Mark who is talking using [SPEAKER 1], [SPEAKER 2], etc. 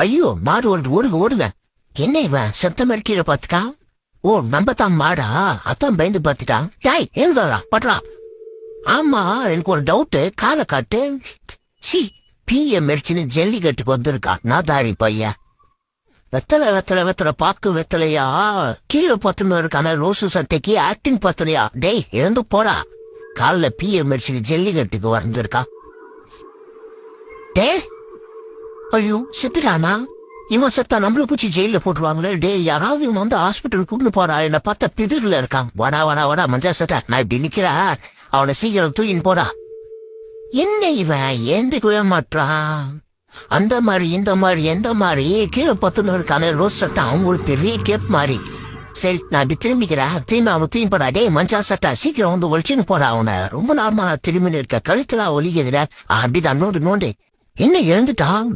[SPEAKER 1] ஐயோ மாடு ஓடுவேன். என்ன இவன் சத்தம் கீழே பாத்துட்டான். ஓ நம்ம தான் மாடா, அதான் பயந்து பாத்துட்டான். யாய் எழுதாடா பட்றா. ஆமா எனக்கு ஒரு டவுட்டு, காலை காட்டு. சி பிஎம் மெடிச்சின்னு ஜல்லிக்கட்டுக்கு வந்திருக்கான் நாதாரி பையன். வெத்தலை பாக்கு வெத்தலையா, கீழே பத்துன்னு இருக்கான ரோசு சட்டைக்கு ஆக்டிங் பத்தலையா. டேய் எழுந்து போடா. காலில் பிஎம் மெடிச்சின்னு ஜல்லிக்கட்டுக்கு வந்திருக்கான். டே ஐயோ செத்துட்டானா? இவன் செத்தா நம்மள பூச்சி ஜெயில போட்டுருவாங்களே. டே யாராவது இவன் வந்து ஹாஸ்பிட்டல் கூட்டு போறா. என்ன பார்த்தா பிதிர்ல இருக்கான். வாடா மஞ்சா சட்டா, நான் இப்படி நிக்கிறேன். அவனை சீக்கிரம் தூக்கின்னு போடா. என்ன இவன் ஏந்துக்கவே மாட்டான். அந்த மாதிரி இந்த மாதிரி எந்த மாதிரி கீழே பத்துன்னு இருக்கான ரோஸ் சட்டா அவங்களுக்கு பெரிய கேப் மாதிரி. சரி நான் இப்படி திரும்பிக்கிறேன். திரும்பி அவன் தூக்கி போடா. டே மஞ்சா சட்டா சீக்கிரம் வந்து ஒழிச்சுன்னு போடா. அவனை ரொம்ப நார்மலா திரும்பின்னு இருக்க, கழுத்துல ஒலிக்குதுல. அப்படிதான் நோண்டு என்ன எழுந்துட்டான்.